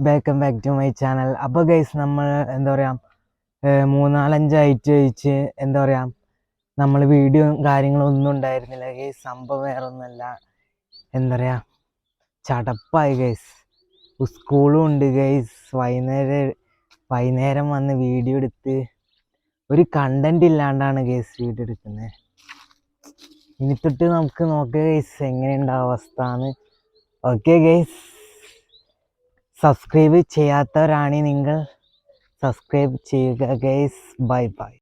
Welcome back to my channel. അപ്പോൾ guys നമ്മൾ എന്താ പറയുക 3-4 ഐറ്റം കഴിച്ച് എന്താ പറയുക നമ്മൾ വീഡിയോ കാര്യങ്ങളും ഒന്നും ഉണ്ടായിരുന്നില്ല ഗൈസ്. സംഭവം വേറെ ഒന്നുമല്ല, എന്താ പറയുക ചടപ്പായി ഗൈസ്. സ്കൂളും ഉണ്ട് ഗൈസ്. വൈകുന്നേരം വന്ന് വീഡിയോ എടുത്ത് ഒരു കണ്ടന്റ് ഇല്ലാണ്ടാണ് ഗൈസ് വീഡിയോ എടുക്കുന്നത്. ഇനി തൊട്ട് നമുക്ക് നോക്കുക ഗൈസ് എങ്ങനെയുണ്ട് അവസ്ഥ എന്ന്. ഓക്കെ ഗൈസ്, സബ്സ്ക്രൈബ് ചെയ്യാത്തവരാണ് നിങ്ങൾ, സബ്സ്ക്രൈബ് ചെയ്യുക ഗൈസ്. Bye bye.